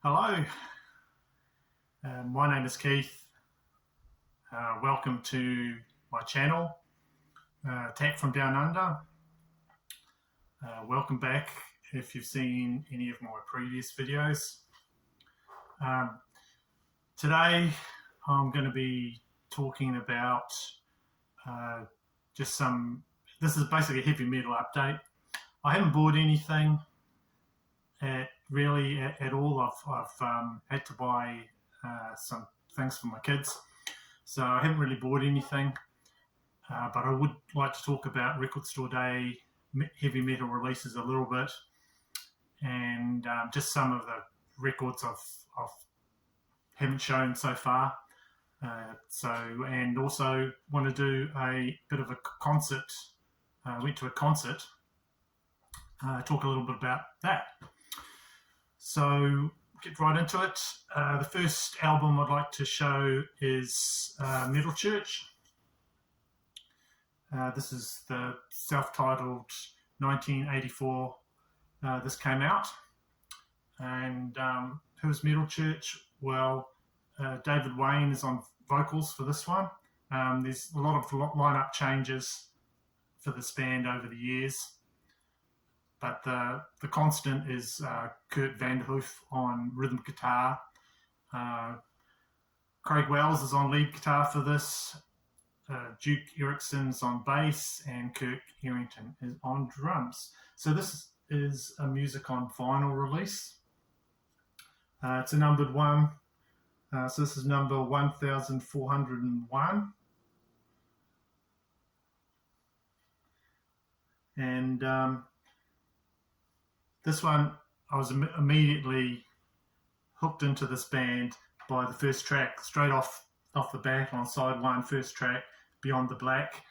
Hello, my name is Keith. Welcome to my channel, Tap from Down Under. Welcome back if you've seen any of my previous videos. Today I'm going to be talking about this is basically a heavy metal update. I haven't bought anything really at all. I've had to buy some things for my kids, so I haven't really bought anything, but I would like to talk about Record Store Day heavy metal releases a little bit, and just some of the records I've haven't shown so far. And also want to do a bit of a concert. Went to a concert. Talk a little bit about that. So get right into it. The first album I'd like to show is Metal Church. This is the self-titled 1984. This came out. And who's Metal Church? Well, David Wayne is on vocals for this one. There's a lot of lineup changes for this band over the years. But the constant is Kurt Vanderhoof on rhythm guitar. Craig Wells is on lead guitar for this. Duke Erickson's on bass, and Kirk Errington is on drums. So this is a music on vinyl release. It's a numbered one. So this is number 1401. And this one, I was immediately hooked into this band by the first track, straight off the bat on side one, first track, Beyond the Black.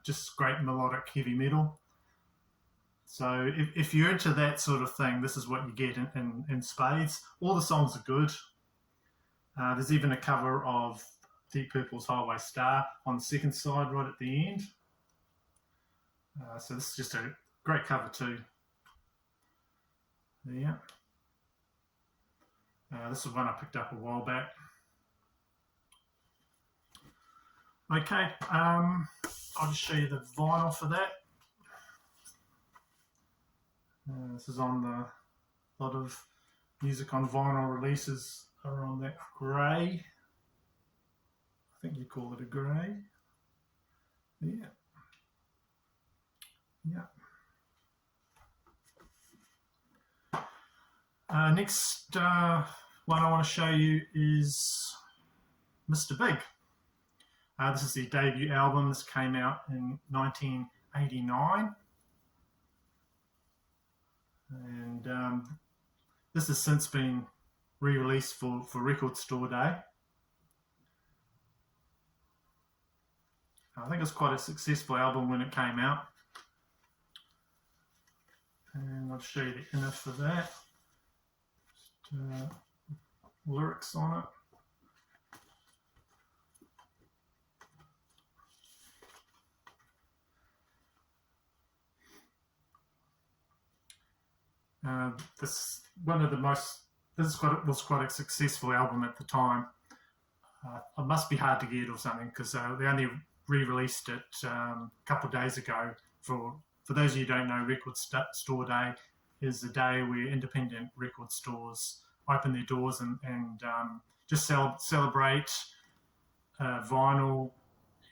Just great melodic heavy metal. So if you're into that sort of thing, this is what you get in spades. All the songs are good. There's even a cover of Deep Purple's Highway Star on the second side right at the end. So this is just a great cover too. Yeah. This is one I picked up a while back. Okay, I'll just show you the vinyl for that. This is on a lot of music on vinyl releases are on that grey. I think you call it a grey. Yeah. Yeah. Next one I want to show you is Mr. Big. This is their debut album. This came out in 1989. And this has since been re-released for Record Store Day. I think it's quite a successful album when it came out. And I'll show you the inner for that. Lyrics on it. This was quite a successful album at the time. It must be hard to get or something, because they only re-released it a couple of days ago. For those of you who don't know, Record Store Day is the day where independent record stores open their doors and just celebrate vinyl,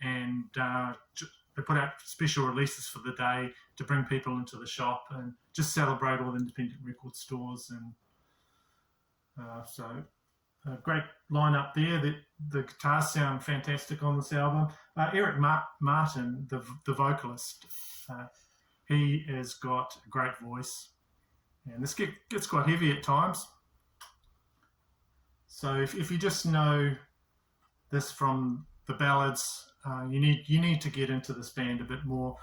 and they put out special releases for the day to bring people into the shop and just celebrate all the independent record stores. And so a great lineup there. The guitars sound fantastic on this album. Eric Martin, the vocalist, he has got a great voice, and this gets quite heavy at times. So if you just know this from the ballads, you need to get into this band a bit more.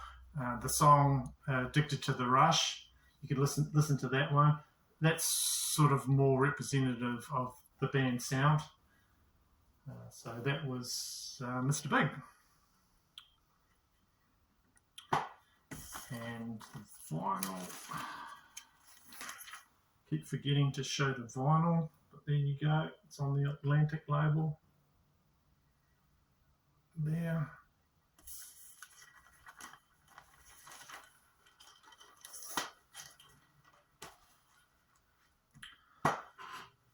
The song "Addicted to the Rush," you could listen to that one. That's sort of more representative of the band sound. So that was Mr. Big. And the final Keep forgetting to show the vinyl, but there you go. It's on the Atlantic label. There.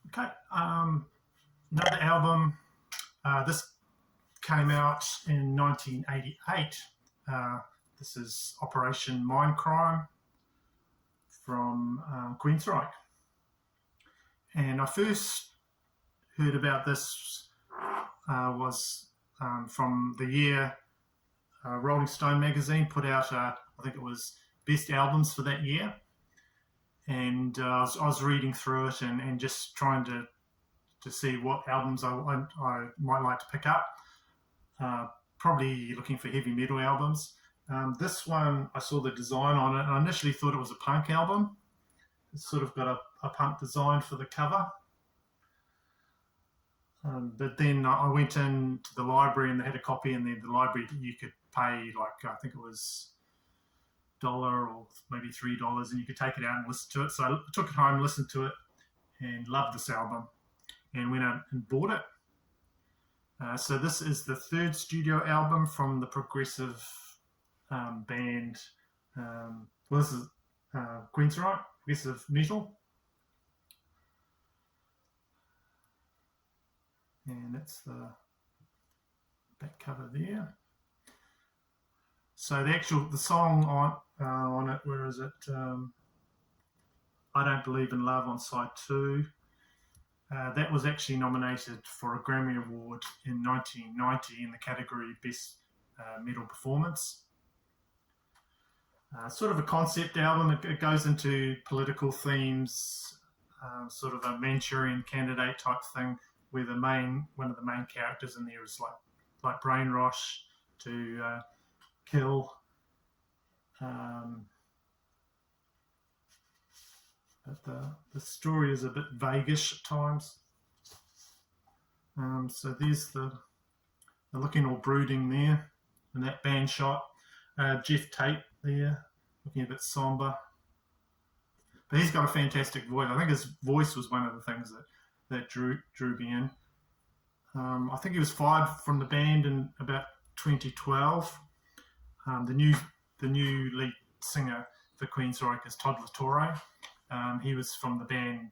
Okay, another album. This came out in 1988. This is Operation Mindcrime from Queensryche. And I first heard about this was from the year Rolling Stone magazine put out, I think it was best albums for that year. And I was reading through it and just trying to see what albums I might like to pick up. Probably looking for heavy metal albums. This one, I saw the design on it, and I initially thought it was a punk album. It's sort of got a punk design for the cover. But then I went into the library and they had a copy, and then the library you could pay I think it was $1 or maybe $3, and you could take it out and listen to it. So I took it home, listened to it, and loved this album, and went out and bought it. So this is the third studio album from the progressive band. This is Queensryche, progressive metal. And that's the back cover there. So the song on it, where is it? I Don't Believe in Love on side 2. That was actually nominated for a Grammy Award in 1990 in the category Best Metal Performance. Sort of a concept album. It goes into political themes, sort of a Manchurian Candidate type thing, where one of the main characters in there is like brainwash to kill. But the story is a bit vaguish at times. So there's they're looking all brooding there in that band shot. Jeff Tate there, looking a bit somber. But he's got a fantastic voice. I think his voice was one of the things that drew me in. I think he was fired from the band in about 2012. The new lead singer for Queensryche is Todd LaTorre. He was from the band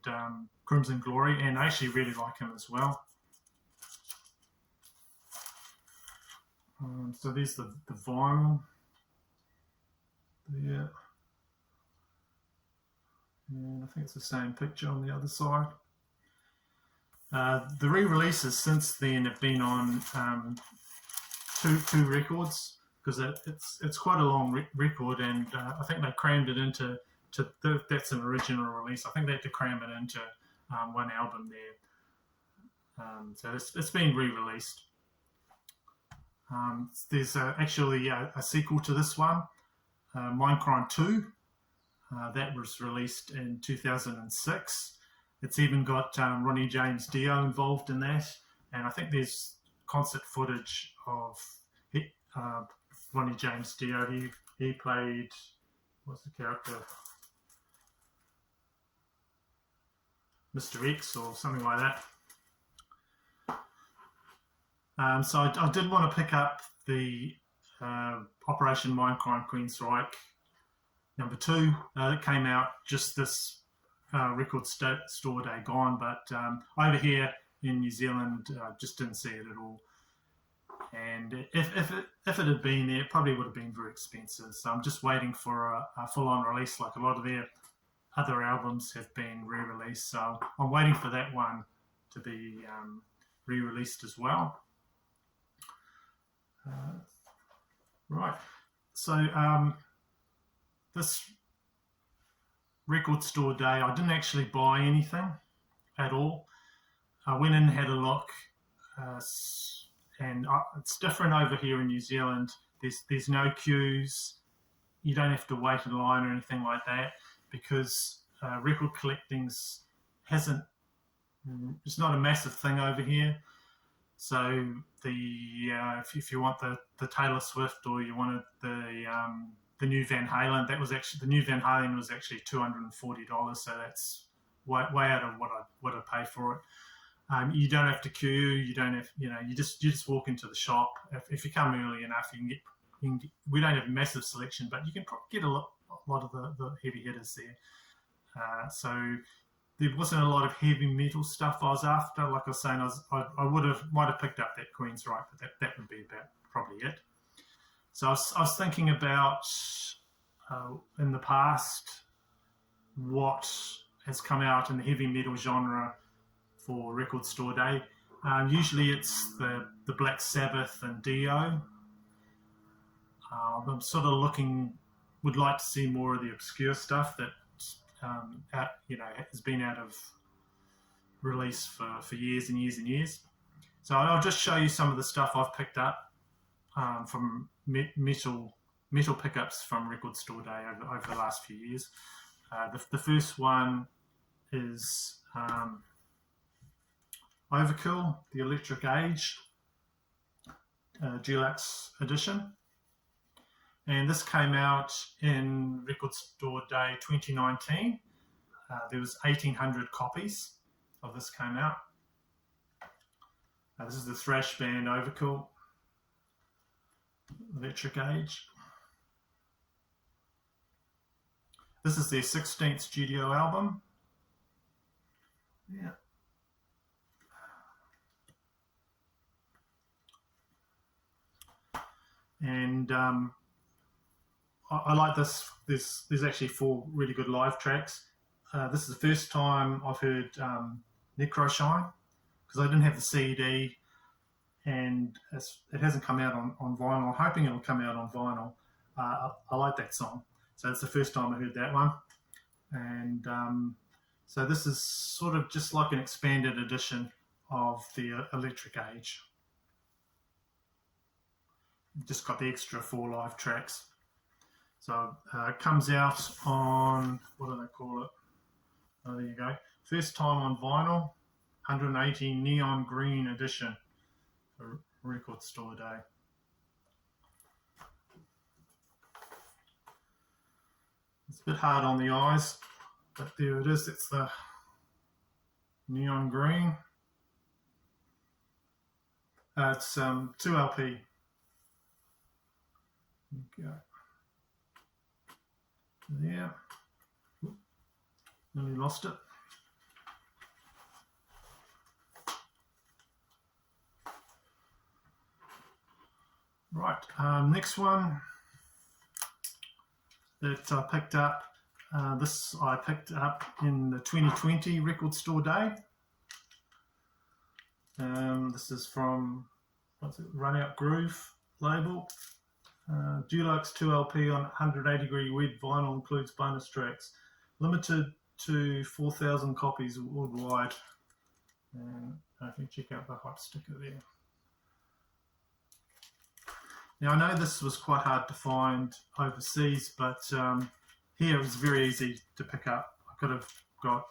Crimson Glory, and I actually really like him as well. So there's the vinyl. Yeah. And I think it's the same picture on the other side. The re-releases since then have been on two records, because it's quite a long record, and I think they crammed it into that's an original release. I think they had to cram it into one album there. So it's been re-released. There's actually a sequel to this one, Mindcrime 2. That was released in 2006. It's even got Ronnie James Dio involved in that, and I think there's concert footage of Ronnie James Dio. He played, what's the character? Mr. X or something like that. So I did want to pick up the Operation Mindcrime Queensryche number 2. That came out just this record store day gone, but over here in New Zealand, just didn't see it at all. And if it had been there, it probably would have been very expensive. So I'm just waiting for a full-on release, like a lot of their other albums have been re-released. So I'm waiting for that one to be re-released as well. Right. So this record store day, I didn't actually buy anything at all. I went in and had a look, and it's different over here in New Zealand. There's no queues. You don't have to wait in line or anything like that, because record collecting's it's not a massive thing over here. So if you want the Taylor Swift, or you wanted the new Van Halen, the new Van Halen was actually $240. So that's way out of what I pay for it. You don't have to queue. You don't have, you just walk into the shop. If you come early enough, you can get. We don't have massive selection, but you can get a lot of the heavy hitters there. So there wasn't a lot of heavy metal stuff I was after. Like I was saying, I might have picked up that Queensryche, but that would be about probably it. So I was thinking about in the past what has come out in the heavy metal genre for Record Store Day. Usually it's the Black Sabbath and Dio. I'm sort of would like to see more of the obscure stuff that has been out of release for years and years and years. So I'll just show you some of the stuff I've picked up from metal pickups from Record Store Day over the last few years. The first one is Overkill, the Electric Age Deluxe Edition. And this came out in Record Store Day 2019. There was 1,800 copies of this came out. This is the thrash band Overkill, Electric Age. This is their 16th studio album. Yeah. And I like this. There's actually 4 really good live tracks. This is the first time I've heard Necroshine, because I didn't have the CD, and it hasn't come out on vinyl. I'm hoping it'll come out on vinyl. I like that song. So it's the first time I heard that one. And so this is sort of just like an expanded edition of the Electric Age. Just got the extra 4 live tracks. So it comes out on, what do they call it? Oh, there you go. First time on vinyl, 180 neon green edition for Record Store Day. It's a bit hard on the eyes, but there it is. It's the neon green. It's 2 LP. Go. There. Nearly lost it. Right, next one that I picked up. This I picked up in the 2020 Record Store Day. This is from Run Out Groove label. Deluxe 2 LP on 180 degree wet vinyl, includes bonus tracks. Limited to 4,000 copies worldwide. And I can check out the hot sticker there. Now I know this was quite hard to find overseas, but here it was very easy to pick up. I could have got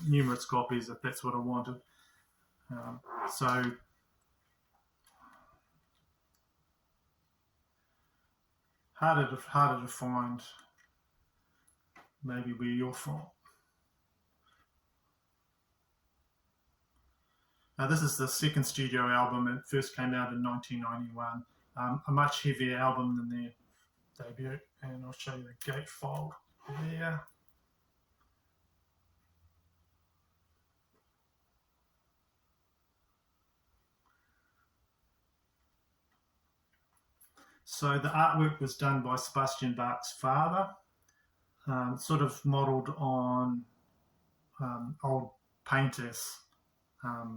numerous copies if that's what I wanted. So harder to find. Maybe where you're from. This is the second studio album. It first came out in 1991. A much heavier album than their debut. And I'll show you the gatefold there. So the artwork was done by Sebastian Bach's father. Sort of modelled on old painters'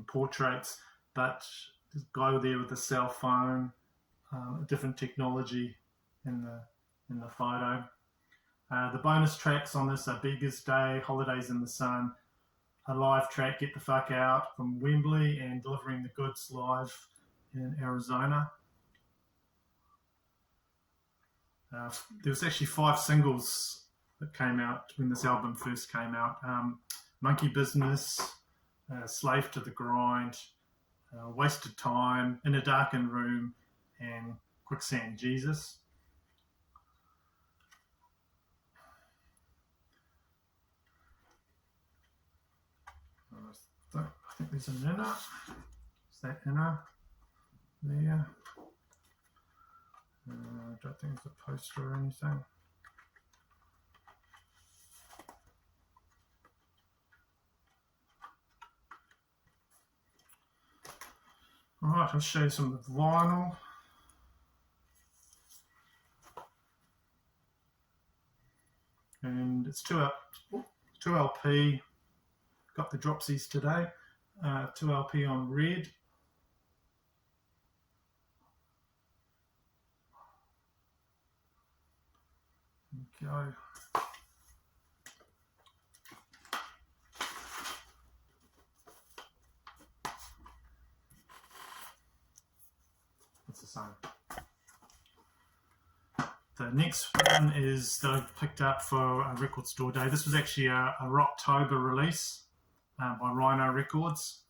portraits, but this guy there with a cell phone, a different technology in the photo. The bonus tracks on this are Beggar's Day, Holidays in the Sun, a live track, Get the Fuck Out from Wembley, and Delivering the Goods live in Arizona. There was actually 5 singles that came out when this album first came out. Monkey Business, Slave to the Grind, Wasted Time, In a Darkened Room, and Quicksand Jesus. I think there's an inner. Is that inner there? I don't think it's a poster or anything. Alright, I'll show you some of the vinyl. And it's 2 LP. Got the dropsies today. 2 LP on red. Go. It's the same. The next one is that I picked up for a record store day. This was actually a Rocktober release by Rhino Records.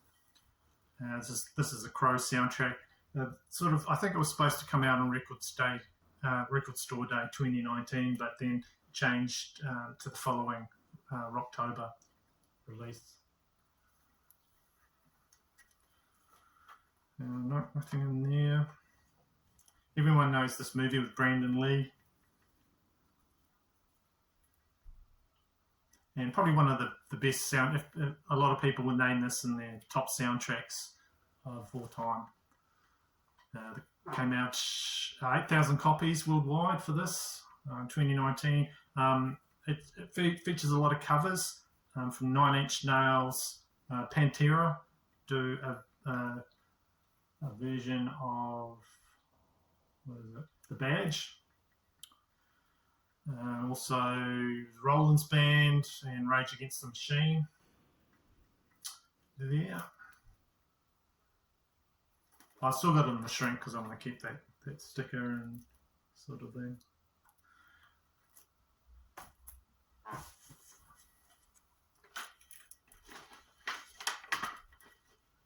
This is a Crow soundtrack. I think it was supposed to come out on Record Store Day 2019, but then changed to the following Rocktober release. Nothing in there. Everyone knows this movie with Brandon Lee. And probably one of the best sound. A lot of people would name this in their top soundtracks of all time. Came out 8,000 copies worldwide for this in 2019. It features a lot of covers from Nine Inch Nails, Pantera do a version of, what is it? The Badge. Also Rollins Band and Rage Against the Machine. There. I still got it in the shrink because I'm going to keep that sticker and sort of thing.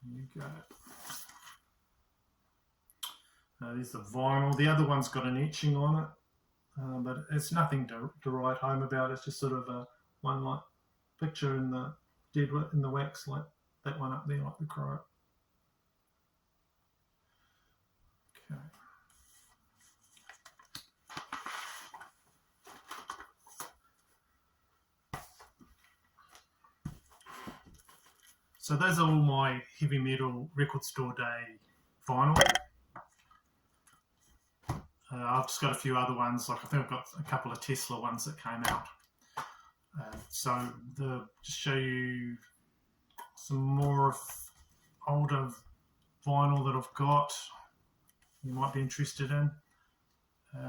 There you go. There's the vinyl. The other one's got an etching on it. But it's nothing to write home about. It's just sort of a one like picture in the wax, like that one up there, like the crow. Okay. So those are all my heavy metal record store day vinyl. I've just got a few other ones, like I think I've got a couple of Tesla ones that came out. Just show you some more of older vinyl that I've got you might be interested in.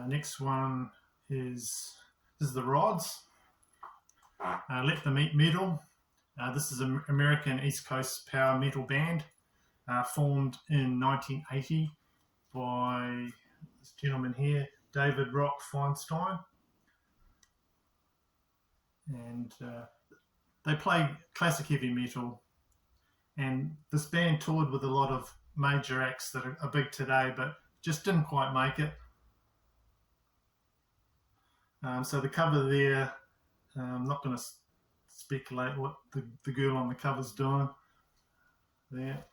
Next one is the Rods. Let Them Eat Metal. This is an American East Coast power metal band formed in 1980 by this gentleman here, David Rock Feinstein. And they play classic heavy metal. And this band toured with a lot of major acts that are big today, but just didn't quite make it. So the cover there, I'm not going to speculate what the girl on the cover's doing there.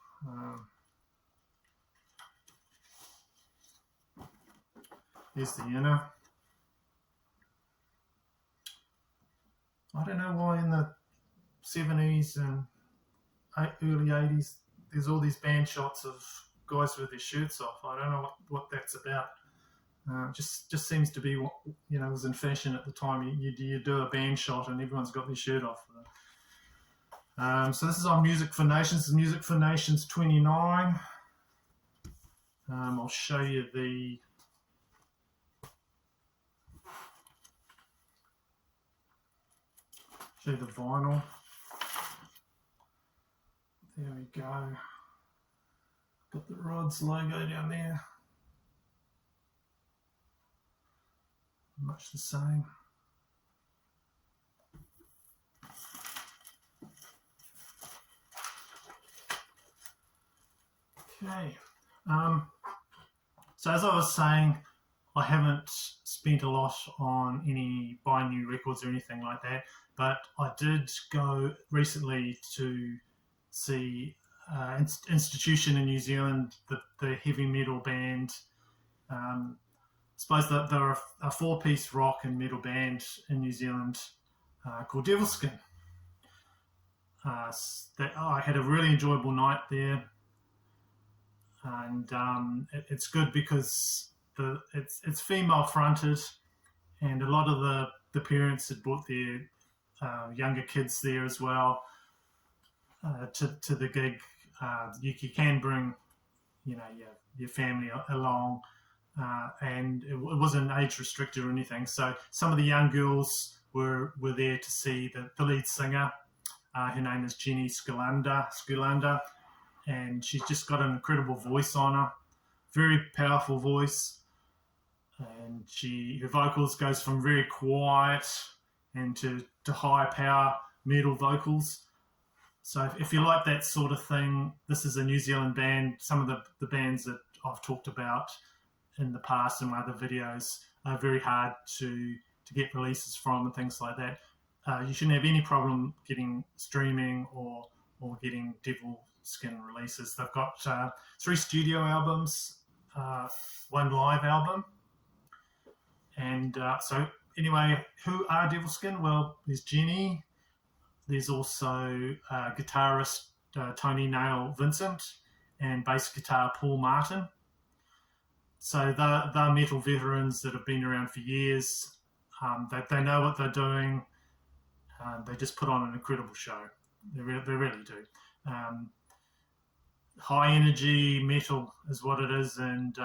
Here's the inner. I don't know why in the 70s and early 80s there's all these band shots of guys with their shirts off. I don't know what that's about. Just seems to be what was in fashion at the time. You do a band shot and everyone's got their shirt off. So this is on Music for Nations. This is Music for Nations 29. I'll show you the vinyl. There we go. Got the Rods logo down there. Much the same. Okay. So as I was saying, I haven't spent a lot on any buying new records or anything like that, but I did go recently to see institution in New Zealand, the heavy metal band. I suppose that they're a four-piece rock and metal band in New Zealand called Devilskin. I had a really enjoyable night there, and it's good because it's female fronted, and a lot of the parents had brought their younger kids there as well to the gig. You can bring your family along, and it wasn't age restricted or anything. So some of the young girls were there to see the lead singer. Her name is Jenny Skulander, and she's just got an incredible voice on her, very powerful voice, and her vocals goes from very quiet and to high power metal vocals. So if you like that sort of thing, this is a New Zealand band. Some of the bands that I've talked about in the past in my other videos are very hard to get releases from and things like that. You shouldn't have any problem getting streaming or getting Devilskin releases. They've got 3 studio albums, 1 live album. And so anyway, who are Devilskin? Well, there's Jenny. There's also guitarist Tony Nail Vincent and bass guitar Paul Martin. So they're metal veterans that have been around for years. They know what they're doing. They just put on an incredible show. They really do. High energy metal is what it is, and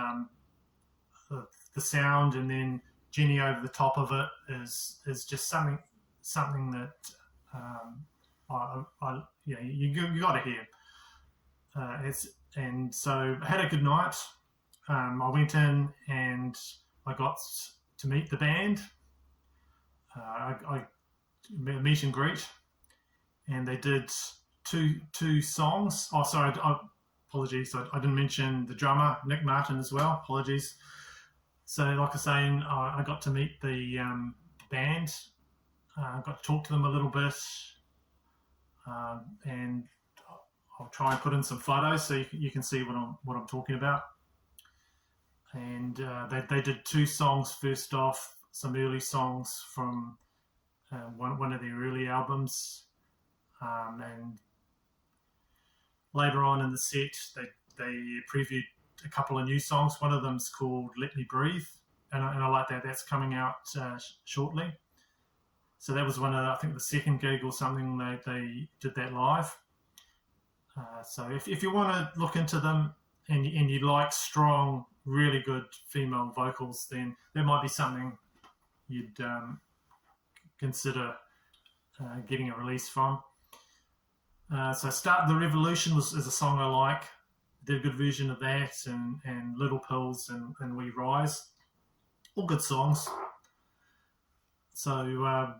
the sound, and then Jenny over the top of it is just something that you got to hear. And so I had a good night. I went in and I got to meet the band. I meet and greet, and they did two songs. Oh, sorry, apologies. I didn't mention the drummer, Nick Martin, as well. Apologies. So, like I was saying, I got to meet the band. Got to talk to them a little bit, and I'll try and put in some photos so you can see what I'm talking about. And they did 2 songs first off, some early songs from one of their early albums, and later on in the set they previewed a couple of new songs. One of them's called Let Me Breathe, and I like that. That's coming out shortly. So that was I think the second gig or something they did that live. So if you want to look into them and you like strong, really good female vocals, then that might be something you'd consider getting a release from. So Start the Revolution is a song I like. Did a good version of that, and Little Pills and We Rise. All good songs. So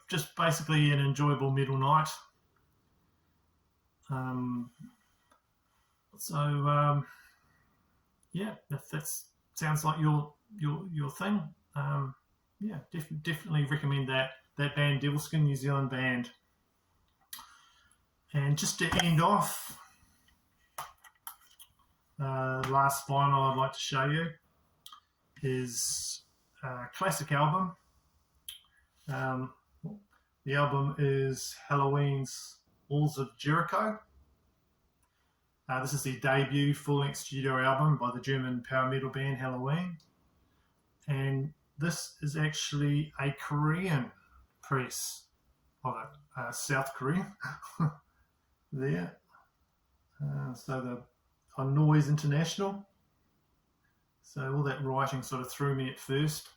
just basically an enjoyable metal night. If that sounds like your thing, definitely recommend that band, Devilskin, New Zealand band. And just to end off, last vinyl I'd like to show you is a classic album. The album is Halloween's Walls of Jericho. This is their debut full-length studio album by the German power metal band Halloween. And this is actually a Korean press of it, South Korean. There. So on Noise International. So all that writing sort of threw me at first.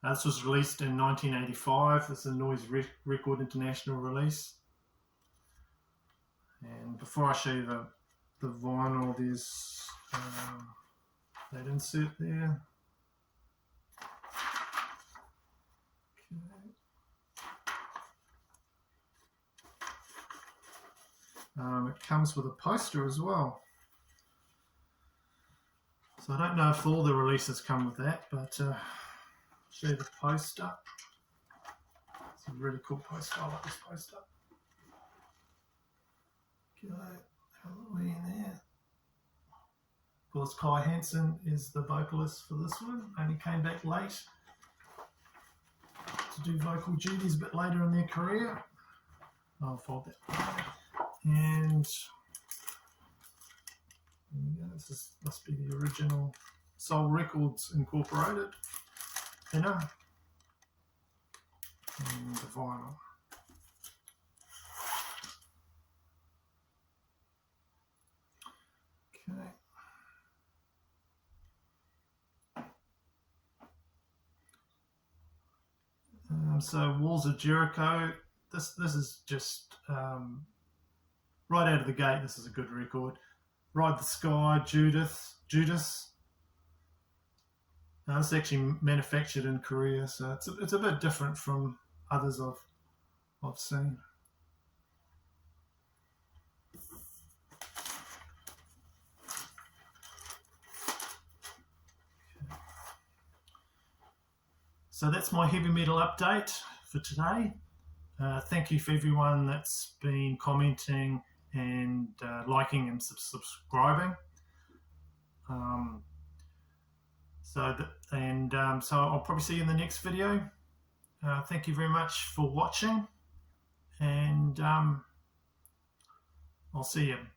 This was released in 1985. It's a Noise Record International release. And before I show you the vinyl, there's that insert there. Okay. It comes with a poster as well. So I don't know if all the releases come with that, but show you the poster. It's a really cool poster. I like this poster. G'day, Halloween there. Of course, Kai Hansen is the vocalist for this one. Only came back late to do vocal duties a bit later in their career. I'll fold that. And this must be the original Soul Records Incorporated thinner and the vinyl. Okay. So Walls of Jericho. This is just right out of the gate. This is a good record. Ride the Sky, Judas. This is actually manufactured in Korea, so it's a bit different from others I've seen. So that's my heavy metal update for today. Thank you for everyone that's been commenting and liking and subscribing. So I'll probably see you in the next video. Thank you very much for watching, and I'll see you.